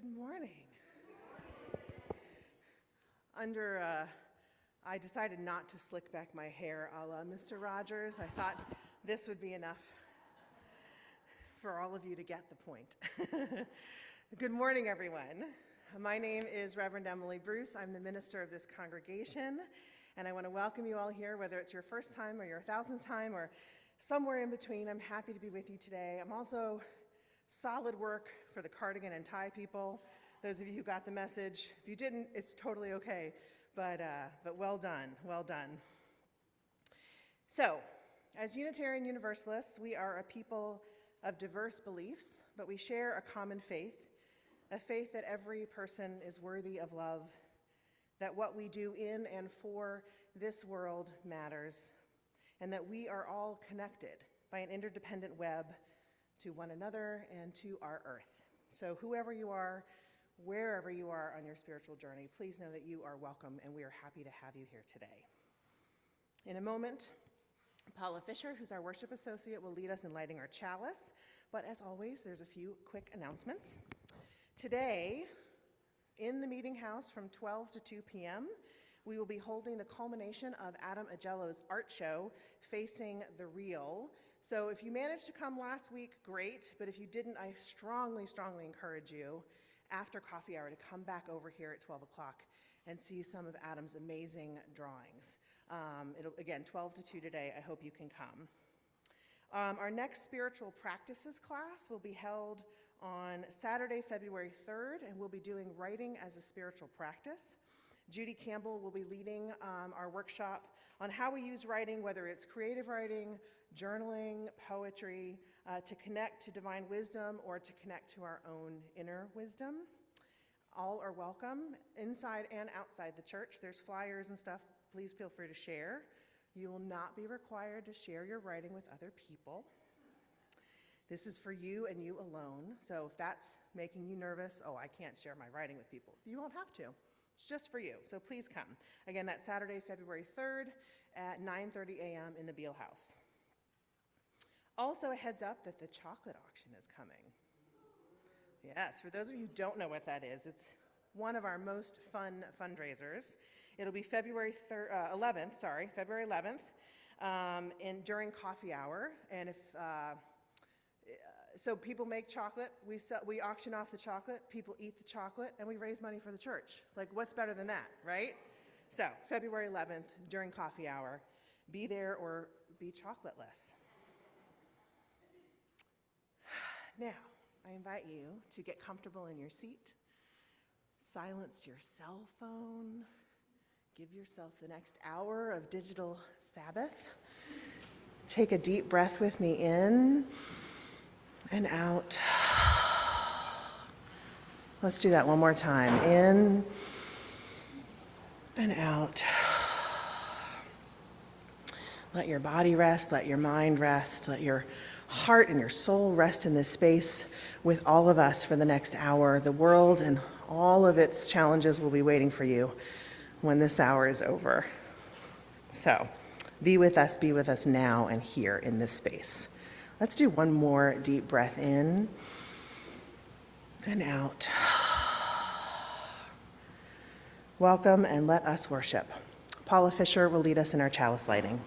Good morning. I decided not to slick back my hair a la Mr. Rogers. I thought this would be enough for all of you to get the point. Good morning, everyone. My name is Reverend Emily Bruce. I'm the minister of this congregation, and I want to welcome you all here, whether it's your first time or your 1,000th time or somewhere in between. I'm happy to be with you today. I'm also solid work for the cardigan and tie people. Those of you who got the message, if you didn't, it's totally okay, but well done, well done. So, as Unitarian Universalists, we are a people of diverse beliefs, but we share a common faith, a faith that every person is worthy of love, that what we do in and for this world matters, and that we are all connected by an interdependent web to one another and to our earth. So whoever you are, wherever you are on your spiritual journey, please know that you are welcome, and we are happy to have you here today. In a moment, Paula Fisher, who's our worship associate, will lead us in lighting our chalice, but as always, there's a few quick announcements. Today, in the meeting house from 12 to 2 p.m., we will be holding the culmination of Adam Agello's art show, Facing the Real. So if you managed to come last week, great, but if you didn't, I strongly, strongly encourage you after coffee hour to come back over here at 12 o'clock and see some of Adam's amazing drawings. Again, 12 to 2 today. I hope you can come. Our next spiritual practices class will be held on Saturday, February 3rd, and we'll be doing writing as a spiritual practice. Judy Campbell will be leading our workshop on how we use writing, whether it's creative writing, journaling, poetry, to connect to divine wisdom or to connect to our own inner wisdom. All are welcome, inside and outside the church. There's flyers and stuff. Please feel free to share. You will not be required to share your writing with other people. This is for you and you alone. So if that's making you nervous, oh, I can't share my writing with people, you won't have to. It's just for you, so please come. Again, that's Saturday, February 3rd at 9:30 a.m. in the Beale House. Also, a heads up that the chocolate auction is coming. Yes, for those of you who don't know what that is, it's one of our most fun fundraisers. It'll be February 11th, and during coffee hour. And so people make chocolate, we auction off the chocolate, people eat the chocolate, and we raise money for the church. Like, what's better than that, right? So, February 11th, during coffee hour, be there or be chocolateless. Now, I invite you to get comfortable in your seat, silence your cell phone, give yourself the next hour of digital Sabbath. Take a deep breath with me in and out. Let's do that one more time. In and out. Let your body rest, let your mind rest, let your heart and your soul rest in this space with all of us for the next hour. The world and all of its challenges will be waiting for you when this hour is over. So, be with us now and here in this space. Let's do one more deep breath in and out. Welcome, and let us worship. Paula Fisher will lead us in our chalice lighting.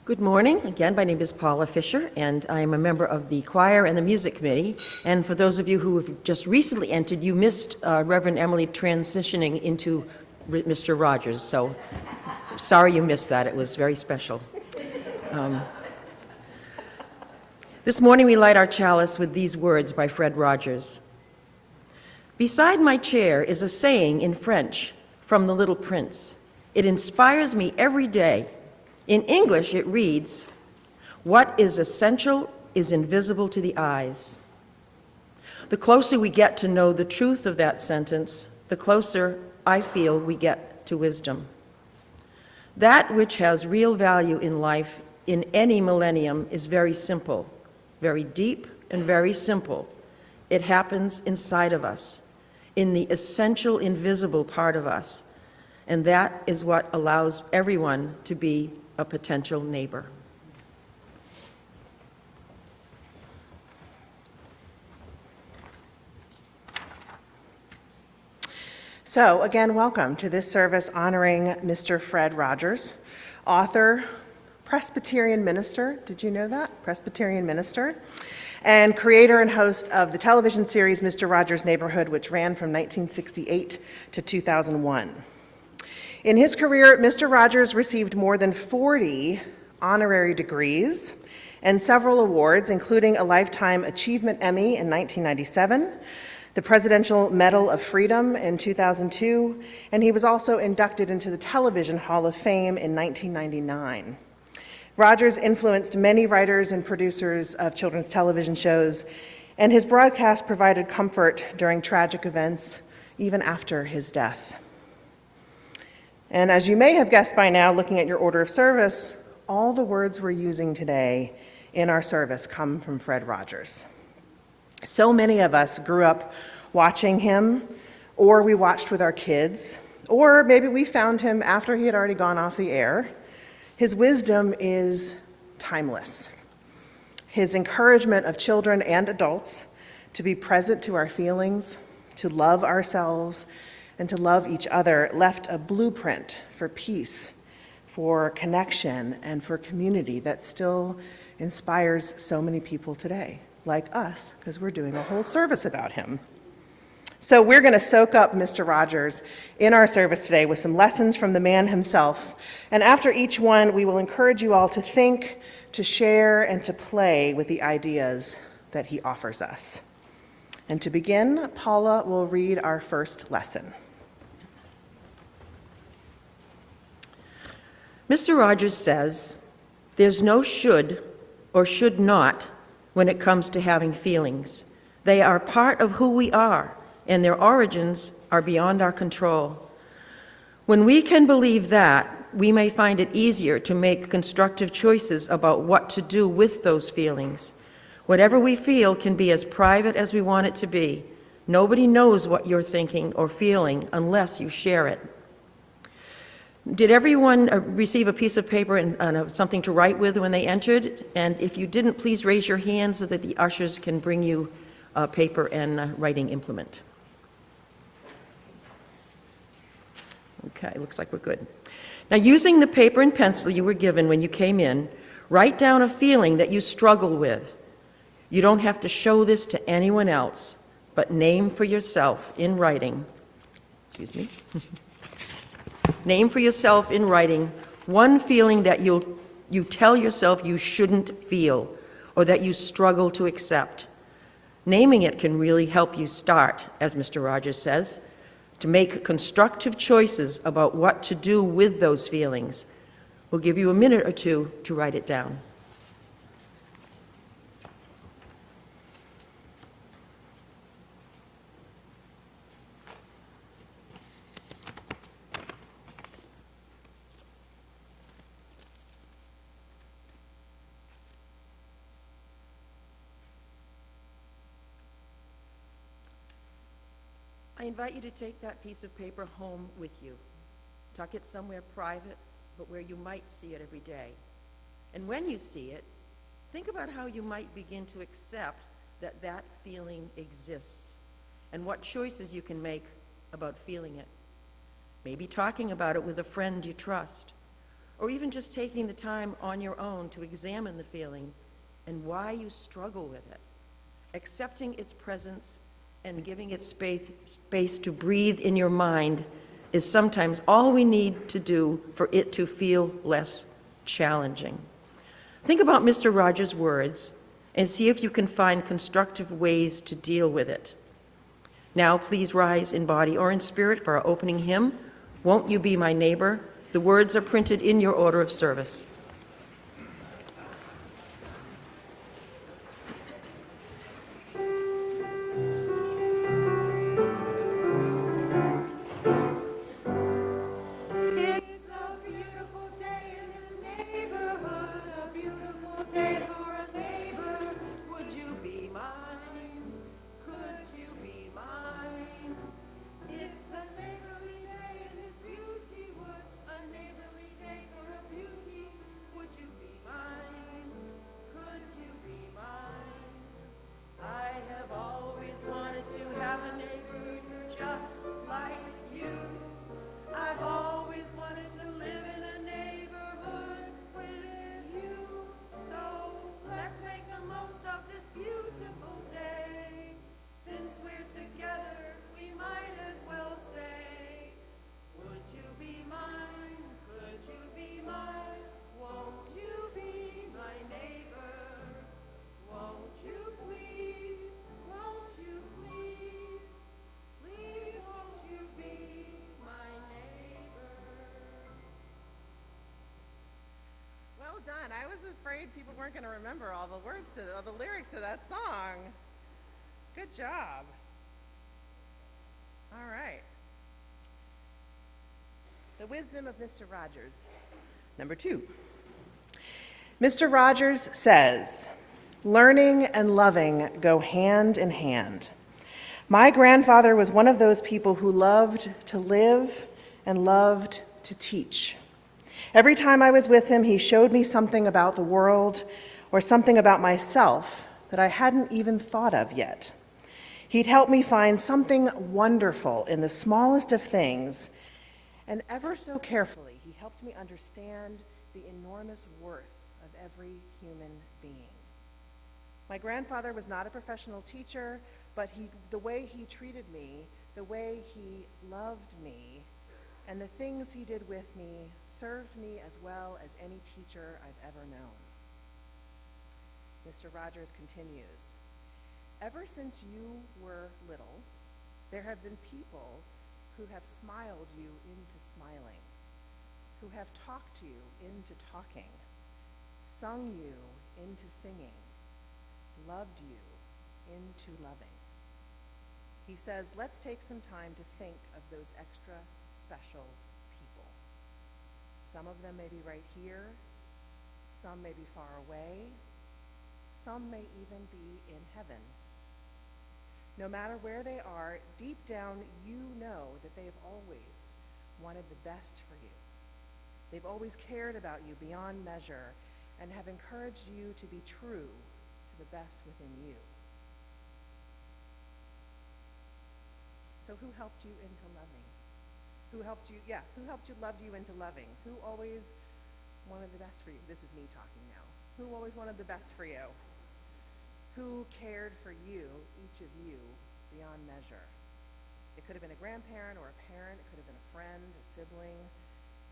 Good morning. Again, my name is Paula Fisher, and I am a member of the choir and the music committee. And for those of you who have just recently entered, you missed Reverend Emily transitioning into Mr. Rogers. So sorry you missed that. It was very special. This morning we light our chalice with these words by Fred Rogers. Beside my chair is a saying in French from The Little Prince. It inspires me every day. In English, it reads, "What is essential is invisible to the eyes." The closer we get to know the truth of that sentence, the closer I feel we get to wisdom. That which has real value in life in any millennium is very simple, very deep and very simple. It happens inside of us, in the essential invisible part of us, and that is what allows everyone to be a potential neighbor. So again, welcome to this service honoring Mr. Fred Rogers, author, Presbyterian minister. Did you know that? Presbyterian minister. And creator and host of the television series Mr. Rogers' Neighborhood, which ran from 1968 to 2001. In his career, Mr. Rogers received more than 40 honorary degrees and several awards, including a Lifetime Achievement Emmy in 1997, the Presidential Medal of Freedom in 2002, and he was also inducted into the Television Hall of Fame in 1999. Rogers influenced many writers and producers of children's television shows, and his broadcast provided comfort during tragic events, even after his death. And as you may have guessed by now, looking at your order of service, all the words we're using today in our service come from Fred Rogers. So many of us grew up watching him, or we watched with our kids, or maybe we found him after he had already gone off the air. His wisdom is timeless. His encouragement of children and adults to be present to our feelings, to love ourselves, and to love each other left a blueprint for peace, for connection, and for community that still inspires so many people today, like us, because we're doing a whole service about him. So we're going to soak up Mr. Rogers in our service today with some lessons from the man himself. And after each one, we will encourage you all to think, to share, and to play with the ideas that he offers us. And to begin, Paula will read our first lesson. Mr. Rogers says, "There's no should or should not when it comes to having feelings. They are part of who we are, and their origins are beyond our control. When we can believe that, we may find it easier to make constructive choices about what to do with those feelings. Whatever we feel can be as private as we want it to be. Nobody knows what you're thinking or feeling unless you share it." Did everyone receive a piece of paper and something to write with when they entered? And if you didn't, please raise your hand so that the ushers can bring you a paper and a writing implement. Okay, looks like we're good. Now, using the paper and pencil you were given when you came in, write down a feeling that you struggle with. You don't have to show this to anyone else, but name for yourself in writing, name for yourself in writing one feeling that you tell yourself you shouldn't feel or that you struggle to accept. Naming it can really help you start, as Mr. Rogers says, to make constructive choices about what to do with those feelings. We'll give you a minute or two to write it down. I invite you to take that piece of paper home with you. Tuck it somewhere private, but where you might see it every day. And when you see it, think about how you might begin to accept that that feeling exists and what choices you can make about feeling it. Maybe talking about it with a friend you trust, or even just taking the time on your own to examine the feeling and why you struggle with it. Accepting its presence and giving it space to breathe in your mind is sometimes all we need to do for it to feel less challenging. Think about Mr. Rogers' words and see if you can find constructive ways to deal with it. Now, please rise in body or in spirit for our opening hymn, "Won't You Be My Neighbor?" The words are printed in your order of service. people weren't going to remember all the words to all the lyrics to that song. Good job. All right. The wisdom of Mr. Rogers. Number 2. Mr. Rogers says, learning and loving go hand in hand. My grandfather was one of those people who loved to live and loved to teach. Every time I was with him, he showed me something about the world or something about myself that I hadn't even thought of yet. He'd help me find something wonderful in the smallest of things, and ever so carefully, he helped me understand the enormous worth of every human being. My grandfather was not a professional teacher, but the way he treated me, the way he loved me, and the things he did with me served me as well as any teacher I've ever known. Mr. Rogers continues, ever since you were little, there have been people who have smiled you into smiling, who have talked you into talking, sung you into singing, loved you into loving. He says, let's take some time to think of those extra special people. Some of them may be right here, some may be far away, some may even be in heaven. No matter where they are, deep down you know that they have always wanted the best for you. They've always cared about you beyond measure and have encouraged you to be true to the best within you. So who helped you into loving? Who helped you loved you into loving? Who always wanted the best for you? This is me talking now. Who always wanted the best for you? Who cared for you, each of you, beyond measure? It could have been a grandparent or a parent. It could have been a friend, a sibling.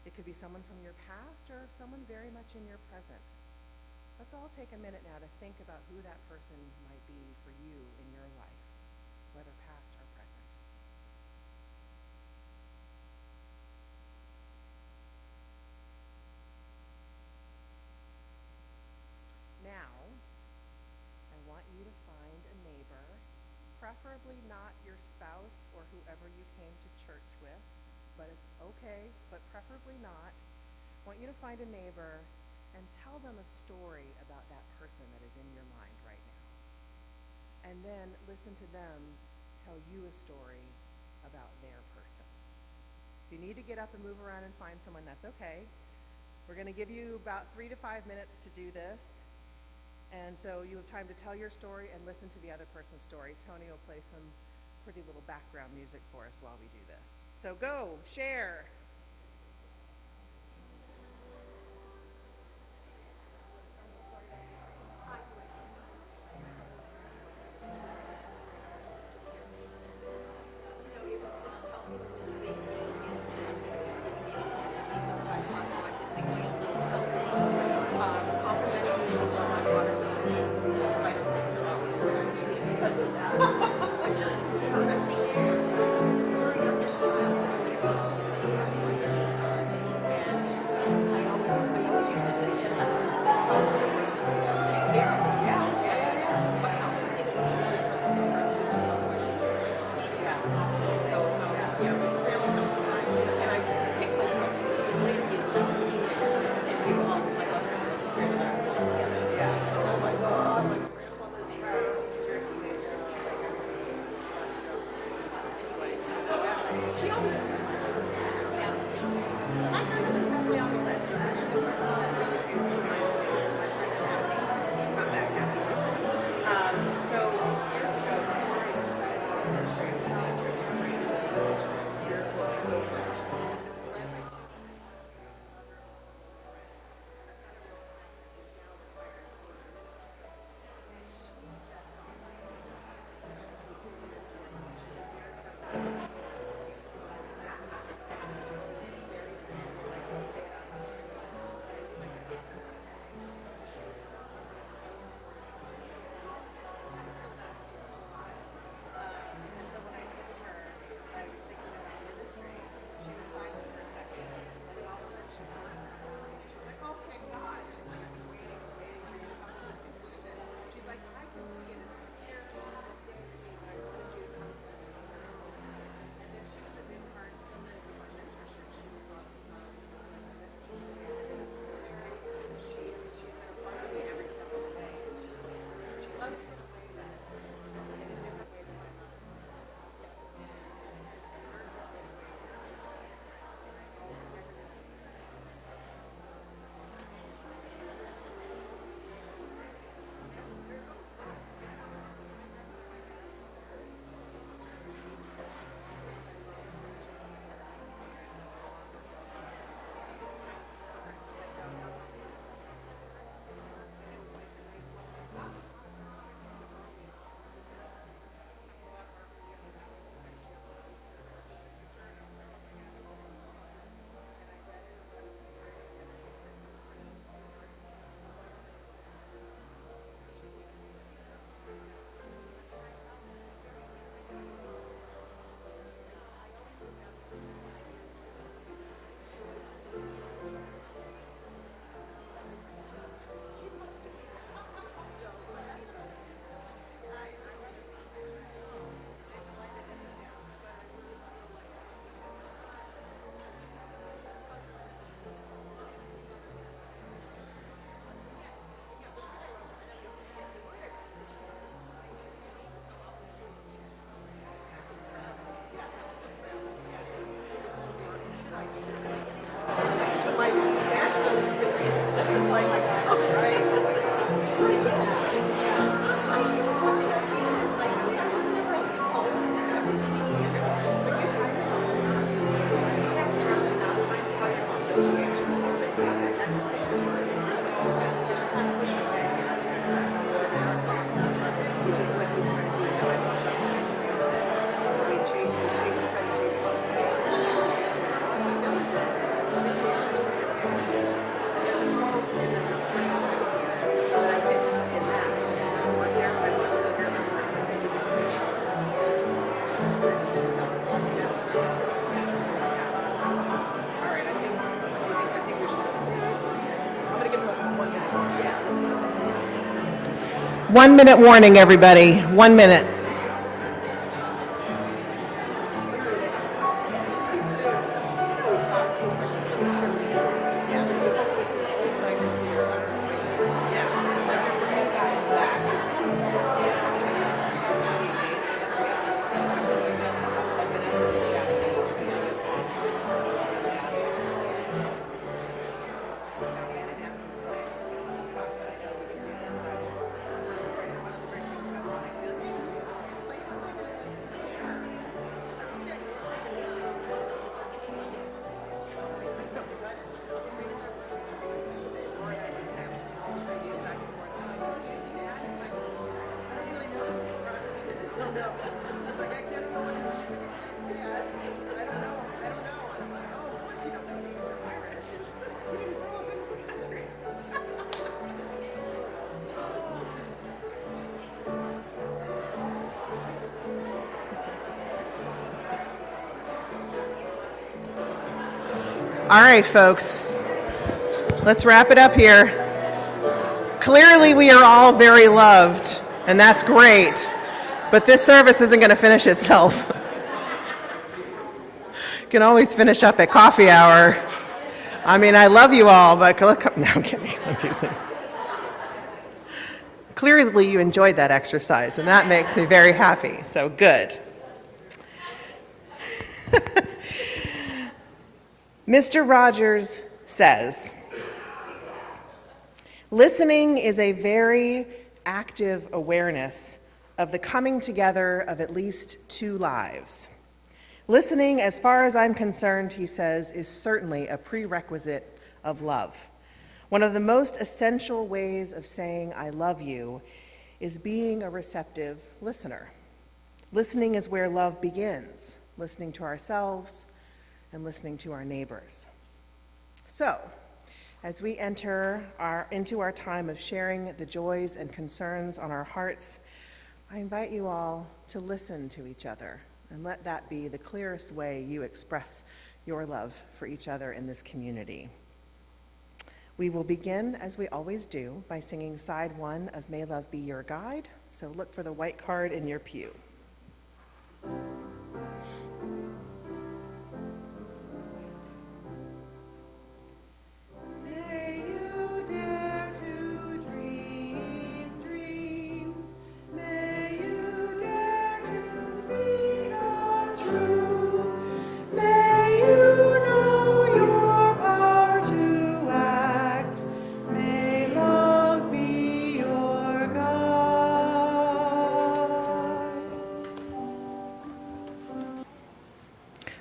It could be someone from your past or someone very much in your present. Let's all take a minute now to think about who that person might be for you in your life, whether past or present. Now, I want you to find a neighbor, preferably not your spouse or whoever you came to church with, but it's okay, but preferably not. I want you to find a neighbor and tell them a story about that person that is in your mind right now. And then listen to them tell you a story about their person. If you need to get up and move around and find someone, that's okay. We're going to give you about 3 to 5 minutes to do this. And so you have time to tell your story and listen to the other person's story. Tony will play some pretty little background music for us while we do this. So go, share. 1 minute warning, everybody. 1 minute. All right, folks, let's wrap it up here. Clearly, we are all very loved, and that's great, but this service isn't going to finish itself. You can always finish up at coffee hour. I mean, I love you all, but look, no, I'm kidding. I'm teasing. Clearly, you enjoyed that exercise, and that makes me very happy, so good. Mr. Rogers says, listening is a very active awareness of the coming together of at least two lives. Listening, as far as I'm concerned, he says, is certainly a prerequisite of love. One of the most essential ways of saying I love you is being a receptive listener. Listening is where love begins, listening to ourselves and listening to our neighbors. So, as we enter into our time of sharing the joys and concerns on our hearts, I invite you all to listen to each other and let that be the clearest way you express your love for each other in this community. We will begin, as we always do, by singing side 1 of May Love Be Your Guide, so look for the white card in your pew.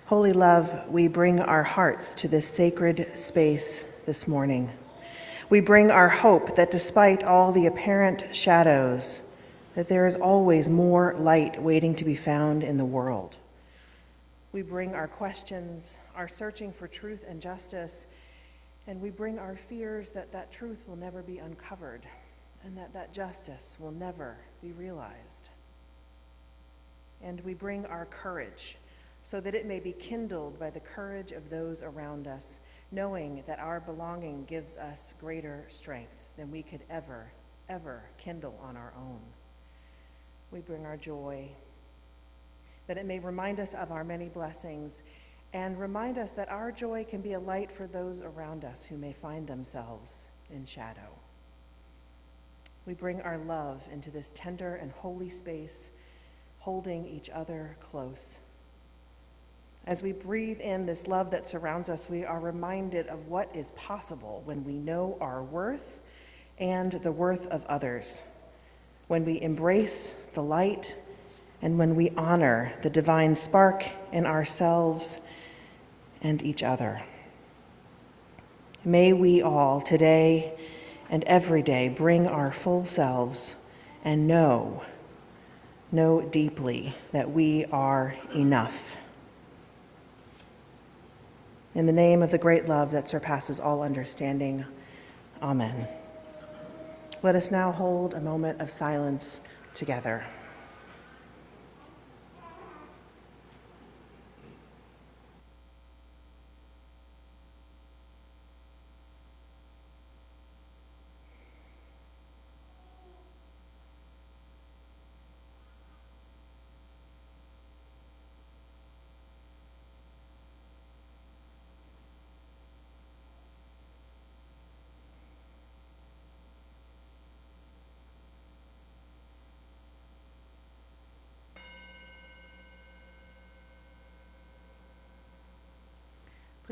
Holy love, we bring our hearts to this sacred space this morning. We bring our hope that despite all the apparent shadows, that there is always more light waiting to be found in the world. We bring our questions, our searching for truth and justice, and we bring our fears that that truth will never be uncovered and that that justice will never be realized. And we bring our courage, so that it may be kindled by the courage of those around us, knowing that our belonging gives us greater strength than we could ever kindle on our own. We bring our joy, that it may remind us of our many blessings and remind us that our joy can be a light for those around us who may find themselves in shadow. We bring our love into this tender and holy space, holding each other close. As we breathe in this love that surrounds us, we are reminded of what is possible when we know our worth and the worth of others, when we embrace the light and when we honor the divine spark in ourselves and each other. May we all today and every day bring our full selves and know deeply that we are enough. In the name of the great love that surpasses all understanding, amen. Let us now hold a moment of silence together.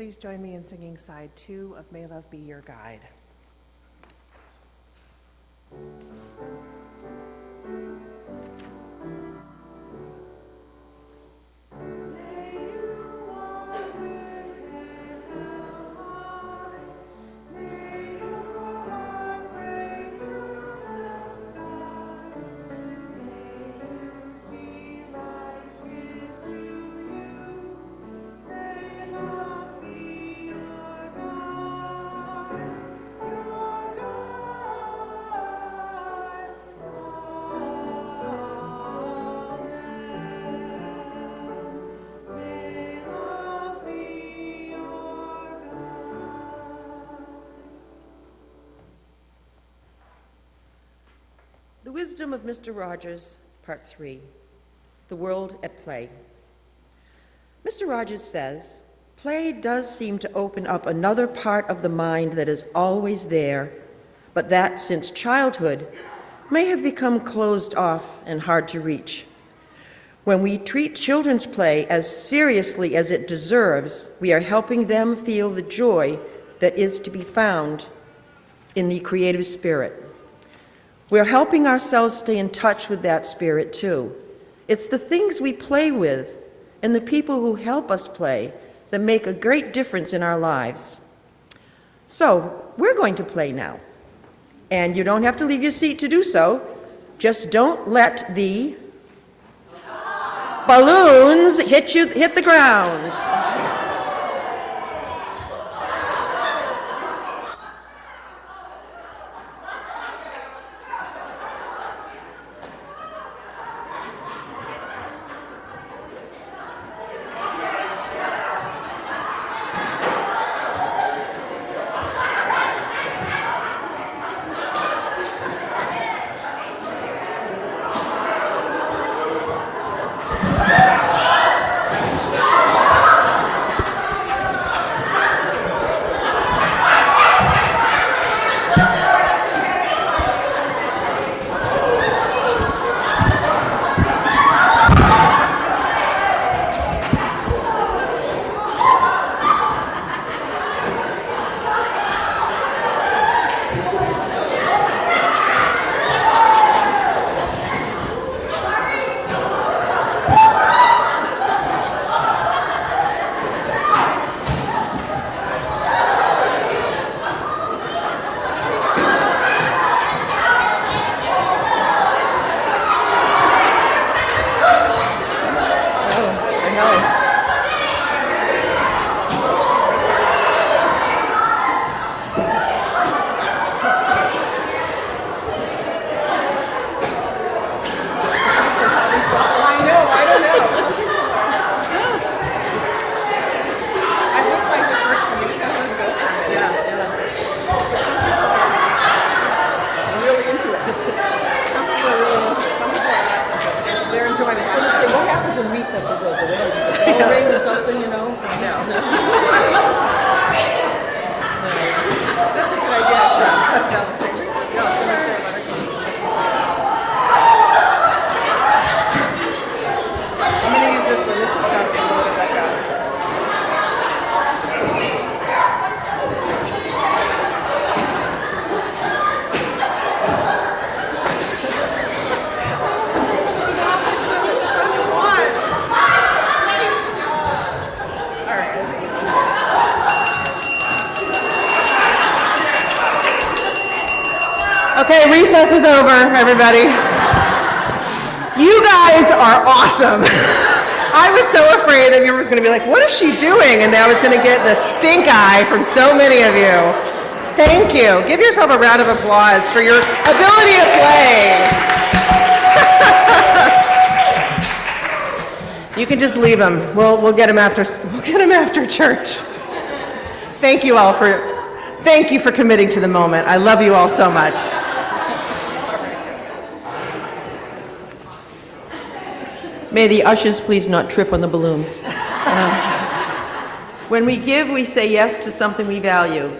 please join me in singing side 2 of May Love Be Your Guide. The Wisdom of Mr. Rogers, Part 3, The World at Play. Mr. Rogers says, play does seem to open up another part of the mind that is always there, but that, since childhood, may have become closed off and hard to reach. When we treat children's play as seriously as it deserves, we are helping them feel the joy that is to be found in the creative spirit. We're helping ourselves stay in touch with that spirit too. It's the things we play with and the people who help us play that make a great difference in our lives. So, we're going to play now. And you don't have to leave your seat to do so. Just don't let the balloons hit the ground. Okay, recess is over, everybody. You guys are awesome. I was so afraid that you were going to be like, what is she doing? And I was going to get the stink eye from so many of you. Thank you. Give yourself a round of applause for your ability to play. You can just leave them. We'll get them after church. Thank you all thank you for committing to the moment. I love you all so much. May the ushers please not trip on the balloons. When we give, we say yes to something we value.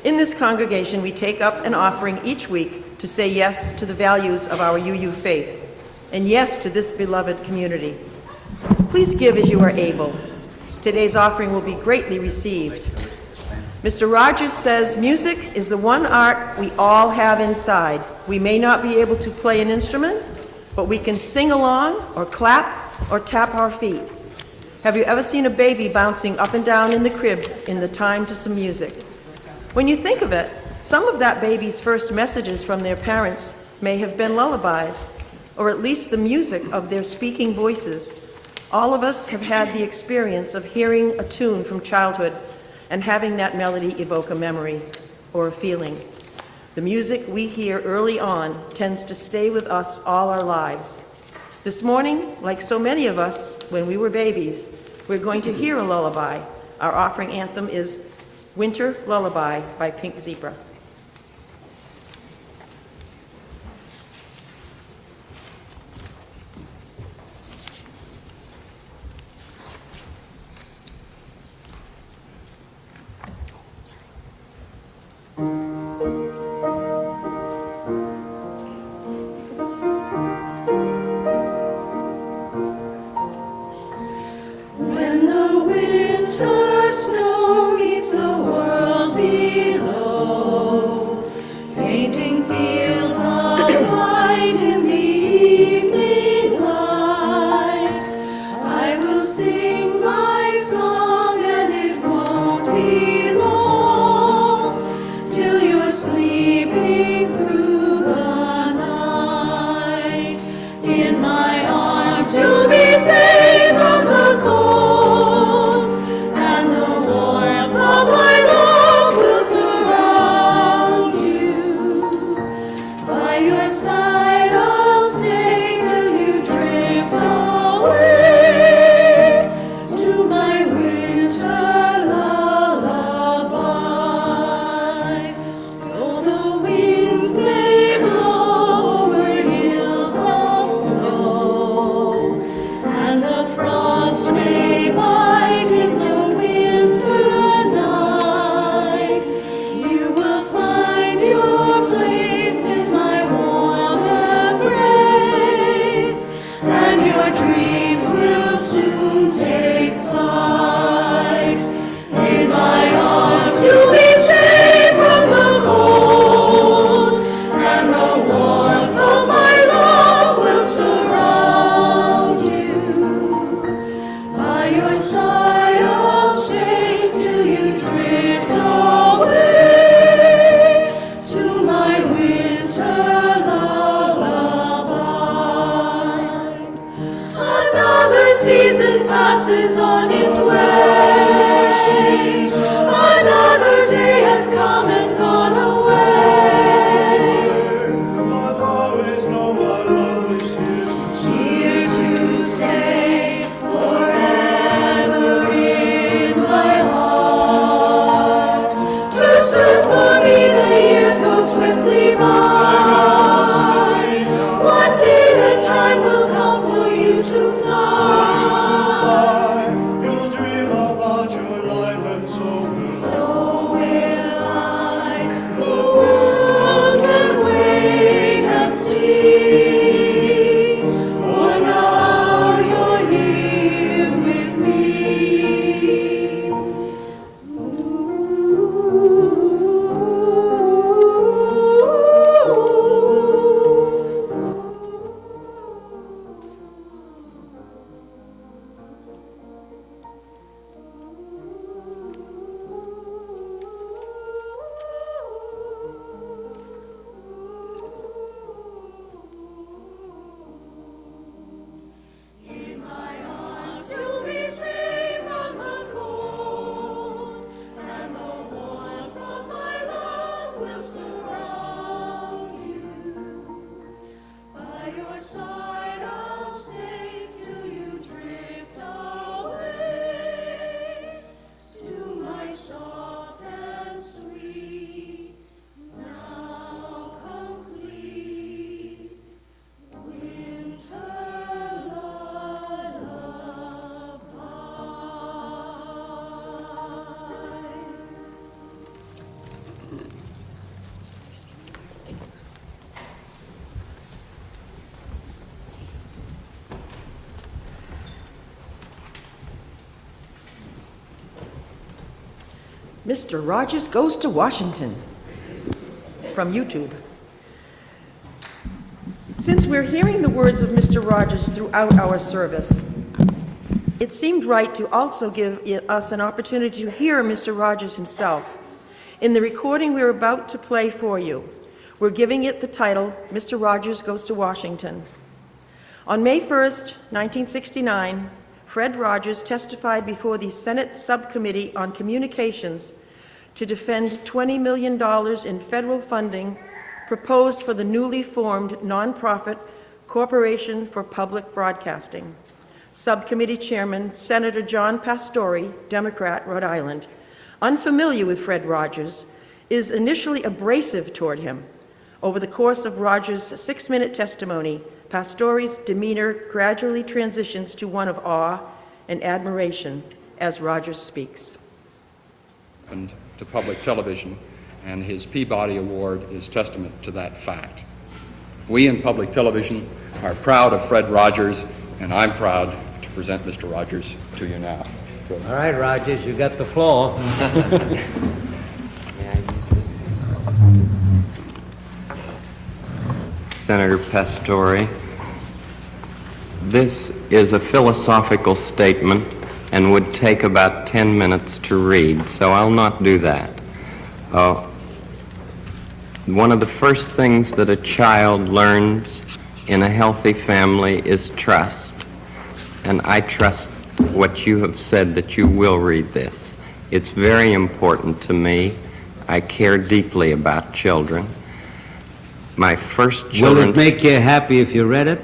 In this congregation, we take up an offering each week to say yes to the values of our UU faith, and yes to this beloved community. Please give as you are able. Today's offering will be greatly received. Mr. Rogers says music is the one art we all have inside. We may not be able to play an instrument, but we can sing along or clap or tap our feet. Have you ever seen a baby bouncing up and down in the crib in the time to some music? When you think of it, some of that baby's first messages from their parents may have been lullabies, or at least the music of their speaking voices. All of us have had the experience of hearing a tune from childhood and having that melody evoke a memory or a feeling. The music we hear early on tends to stay with us all our lives. This morning, like so many of us when we were babies, we're going to hear a lullaby. Our offering anthem is Winter Lullaby by Pink Zebra. When the winter snow meets the world below, painting fields of white in the evening light, I will sing my song and it won't be long till you're sleeping through the night. In my arms you'll be safe from the cold, and the warmth of my love will surround you. By your side I'll stay till you drift away to my winter lullaby. Though the winds may blow over hills of snow, and the frost may bite in the winter night, you will find your place in my warm embrace, and your dreams will soon take flight. In my arms you'll be safe from the cold, and the warmth of my love will surround you. By your side I'll stay till you drift away to my winter lullaby. Another season passes on its way. Another day has come and gone away. But always know my love is here to Here to stay forever in my heart. Too soon for me the years go swiftly by. One day the time will come for you to fly. You'll dream about your life and so will So will I. The world can wait and see. For now you're here with me. Ooh. Mr. Rogers Goes to Washington from YouTube. Since we're hearing the words of Mr. Rogers throughout our service, it seemed right to also give us an opportunity to hear Mr. Rogers himself. In the recording we're about to play for you, we're giving it the title, Mr. Rogers Goes to Washington. On May 1st, 1969, Fred Rogers testified before the Senate Subcommittee on Communications to defend $20 million in federal funding proposed for the newly formed nonprofit Corporation for Public Broadcasting. Subcommittee Chairman, Senator John Pastore, Democrat, Rhode Island, unfamiliar with Fred Rogers, is initially abrasive toward him. Over the course of Rogers' 6-minute testimony, Pastore's demeanor gradually transitions to one of awe and admiration as Rogers speaks. And to public television, and his Peabody Award is testament to that fact. We in public television are proud of Fred Rogers, and I'm proud to present Mr. Rogers to you now. All right, Rogers, you got the floor. Senator Pastore, this is a philosophical statement and would take about 10 minutes to read, so I'll not do that. One of the first things that a child learns in a healthy family is trust, and I trust what you have said that you will read this. It's very important to me. I care deeply about children. My first children... Will it make you happy if you read it?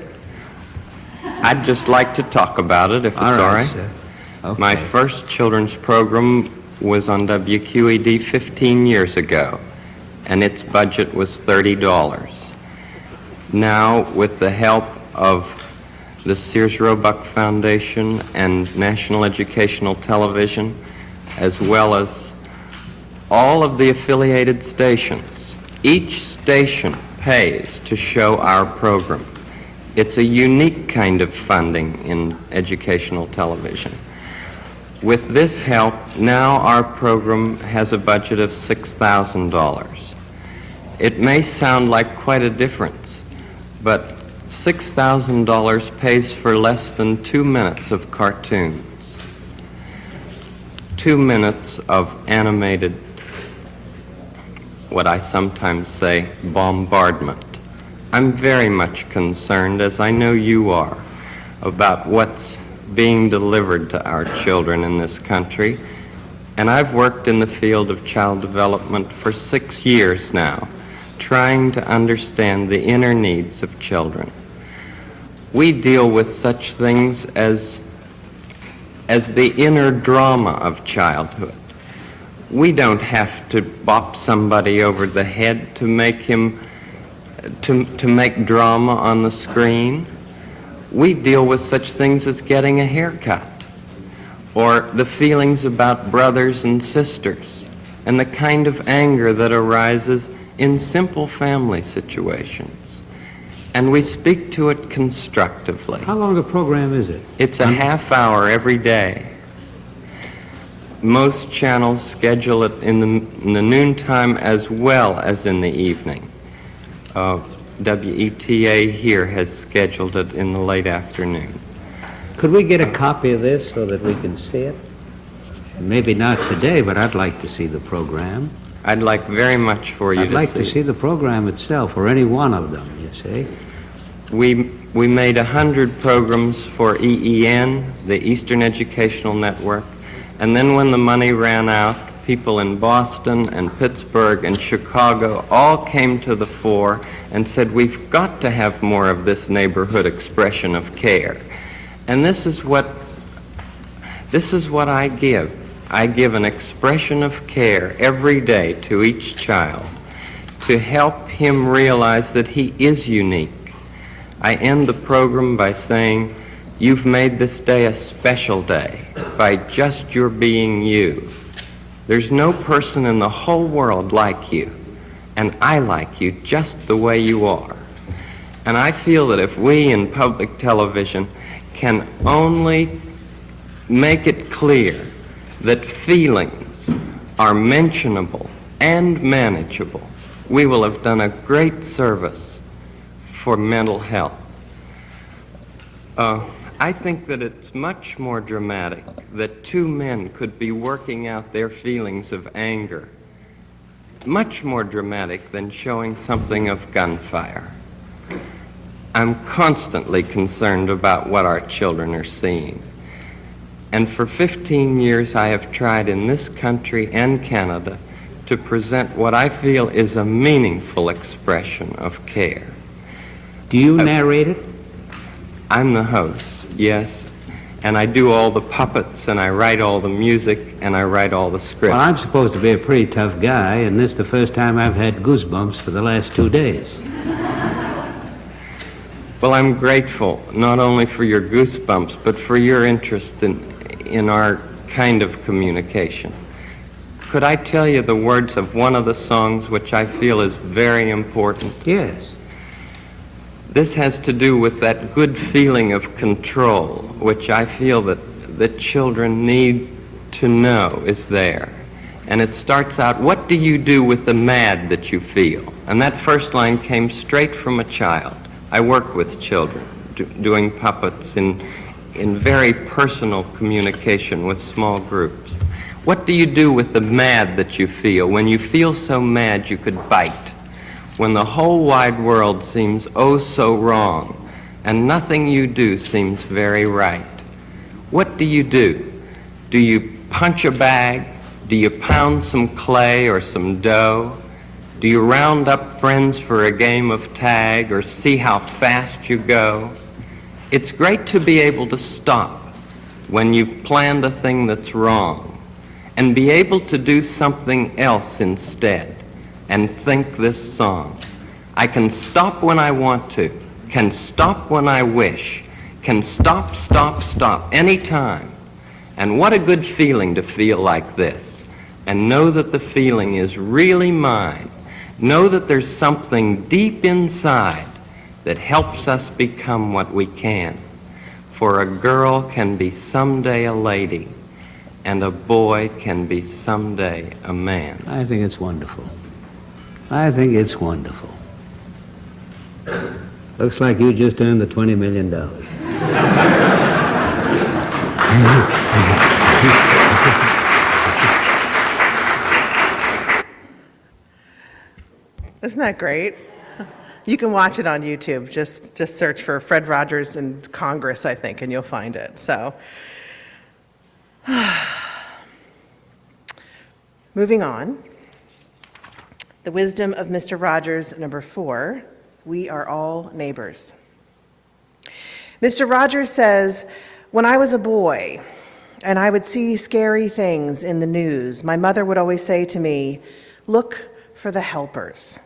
I'd just like to talk about it, if it's all right. Sir. Okay. My first children's program was on WQED 15 years ago, and its budget was $30. Now, with the help of the Sears Roebuck Foundation and National Educational Television, as well as all of the affiliated stations, each station pays to show our program. It's a unique kind of funding in educational television. With this help, now our program has a budget of $6,000. It may sound like quite a difference, but $6,000 pays for less than 2 minutes of cartoons, 2 minutes of animated, what I sometimes say, bombardment. I'm very much concerned, as I know you are, about what's being delivered to our children in this country. And I've worked in the field of child development for 6 years now, trying to understand the inner needs of children. We deal with such things as the inner drama of childhood. We don't have to bop somebody over the head to make him to make drama on the screen. We deal with such things as getting a haircut, or the feelings about brothers and sisters, and the kind of anger that arises in simple family situations. And we speak to it constructively. How long a program is it? It's a half hour every day. Most channels schedule it in the noontime as well as in the evening. WETA here has scheduled it in the late afternoon. Could we get a copy of this so that we can see it? Maybe not today, but I'd like to see the program. I'd like very much for you I'd like to see the program itself, or any one of them, you see. We made 100 programs for EEN, the Eastern Educational Network, and then when the money ran out, people in Boston and Pittsburgh and Chicago all came to the fore and said, we've got to have more of this neighborhood expression of care. And this is what I give. I give an expression of care every day to each child to help him realize that he is unique. I end the program by saying, you've made this day a special day by just your being you. There's no person in the whole world like you, and I like you just the way you are. And I feel that if we in public television can only make it clear that feelings are mentionable and manageable, we will have done a great service for mental health. I think that it's much more dramatic that two men could be working out their feelings of anger, much more dramatic than showing something of gunfire. I'm constantly concerned about what our children are seeing. And for 15 years, I have tried in this country and Canada to present what I feel is a meaningful expression of care. Do you narrate it? I'm the host, yes, and I do all the puppets, and I write all the music, and I write all the scripts. Well, I'm supposed to be a pretty tough guy, and this is the first time I've had goosebumps for the last 2 days. Well, I'm grateful not only for your goosebumps, but for your interest in our kind of communication. Could I tell you the words of one of the songs which I feel is very important? Yes. This has to do with that good feeling of control, which I feel that children need to know is there. And it starts out, what do you do with the mad that you feel? And that first line came straight from a child. I work with children, doing puppets in very personal communication with small groups. What do you do with the mad that you feel? When you feel so mad you could bite. When the whole wide world seems oh so wrong, and nothing you do seems very right. What do? Do you punch a bag? Do you pound some clay or some dough? Do you round up friends for a game of tag or see how fast you go? It's great to be able to stop when you've planned a thing that's wrong and be able to do something else instead and think this song. I can stop when I want to, can stop when I wish, can stop, stop, stop anytime. And what a good feeling to feel like this and know that the feeling is really mine. Know that there's something deep inside that helps us become what we can. For a girl can be someday a lady, and a boy can be someday a man. I think it's wonderful. I think it's wonderful. Looks like you just earned the $20 million. Isn't that great? You can watch it on YouTube. Just search for Fred Rogers in Congress, I think, and you'll find it. So, moving on. The wisdom of Mr. Rogers, number 4, we are all neighbors. Mr. Rogers says, when I was a boy and I would see scary things in the news, my mother would always say to me, look for the helpers.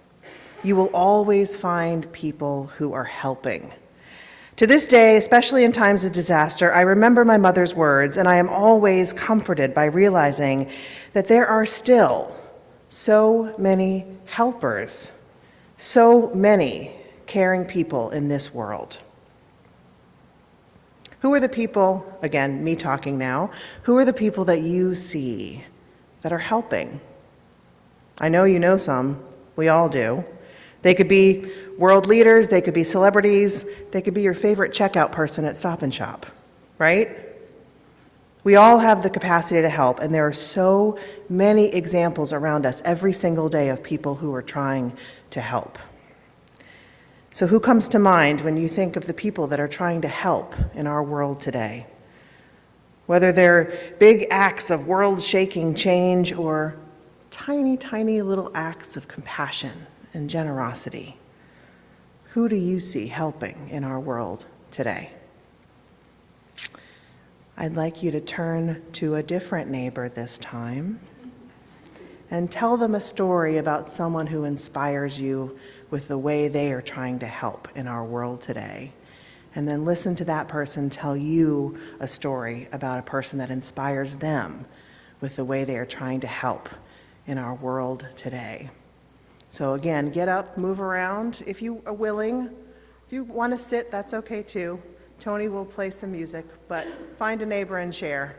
You will always find people who are helping. To this day, especially in times of disaster, I remember my mother's words, and I am always comforted by realizing that there are still so many helpers, so many caring people in this world. Who are the people, again, me talking now, who are the people that you see that are helping? I know you know some, we all do. They could be world leaders, they could be celebrities, they could be your favorite checkout person at Stop and Shop, right? We all have the capacity to help, and there are so many examples around us every single day of people who are trying to help. So who comes to mind when you think of the people that are trying to help in our world today? Whether they're big acts of world-shaking change or tiny, tiny little acts of compassion and generosity. Who do you see helping in our world today? I'd like you to turn to a different neighbor this time and tell them a story about someone who inspires you with the way they are trying to help in our world today. And then listen to that person tell you a story about a person that inspires them with the way they are trying to help in our world today. So again, get up, move around if you are willing. If you want to sit, that's okay too. Tony will play some music, but find a neighbor and share.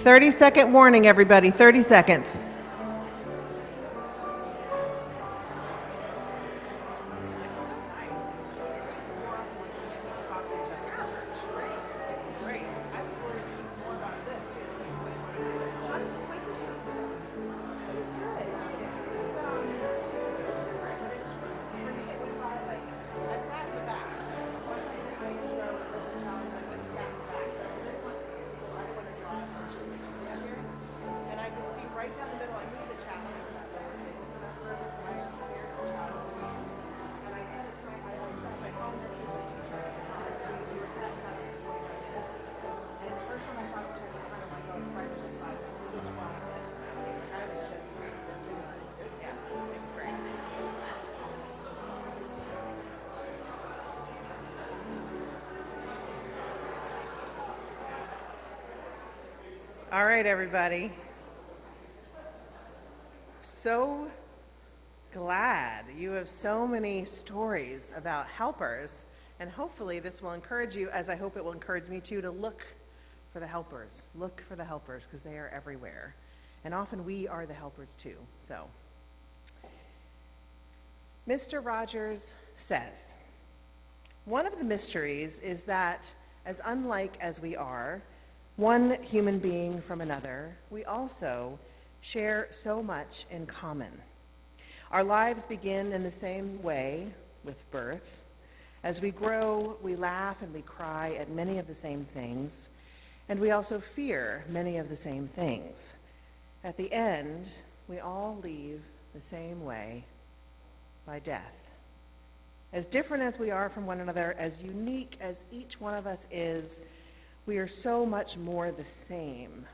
30-second warning, everybody, 30 seconds. All right, everybody. So glad you have so many stories about helpers, and hopefully this will encourage you, as I hope it will encourage me too, to look for the helpers. Look for the helpers, because they are everywhere. And often we are the helpers too, so. Mr. Rogers says, one of the mysteries is that, as unlike as we are, one human being from another, we also share so much in common. Our lives begin in the same way, with birth. As we grow, we laugh and we cry at many of the same things, and we also fear many of the same things. At the end, we all leave the same way, by death. As different as we are from one another, as unique as each one of us is, we are so much more the same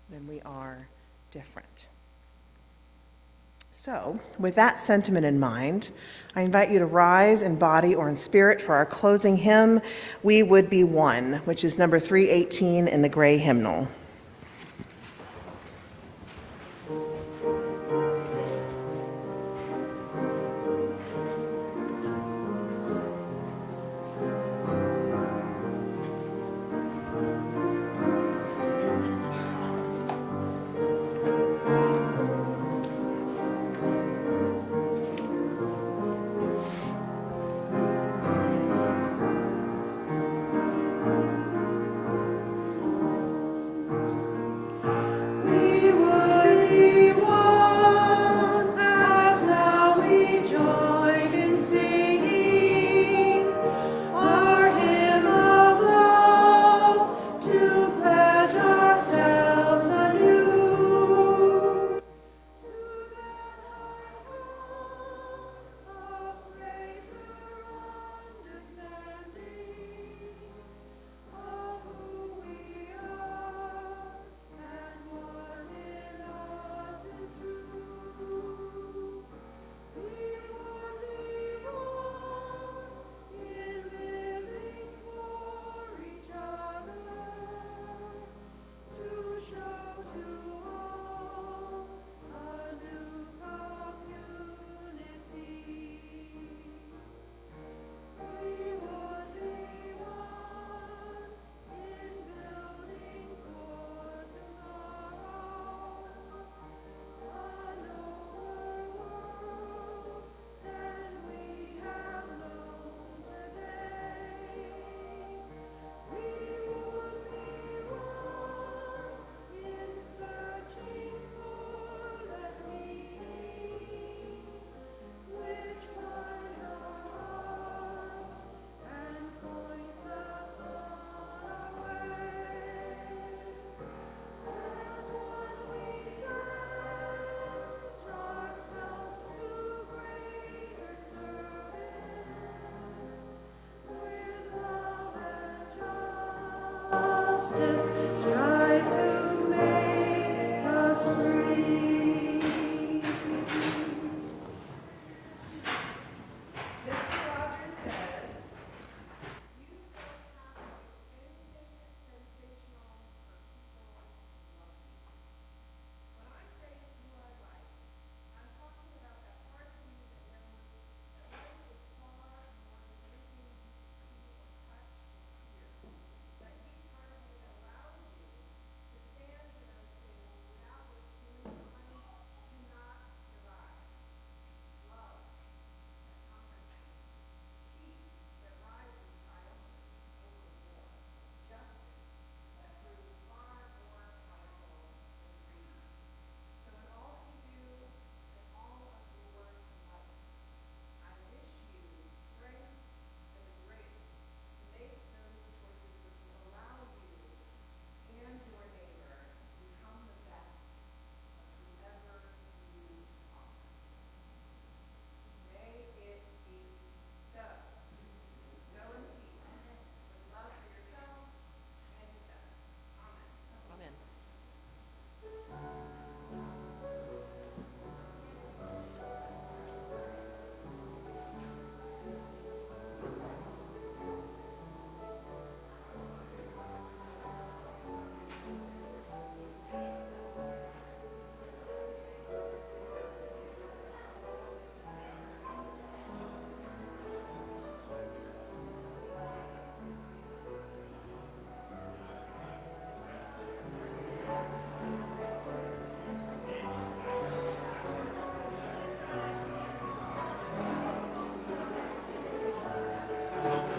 than we are different. So, with that sentiment in mind, I invite you to rise in body or in spirit for our closing hymn, We Would Be One, which is number 318 in the gray hymnal. Thank you.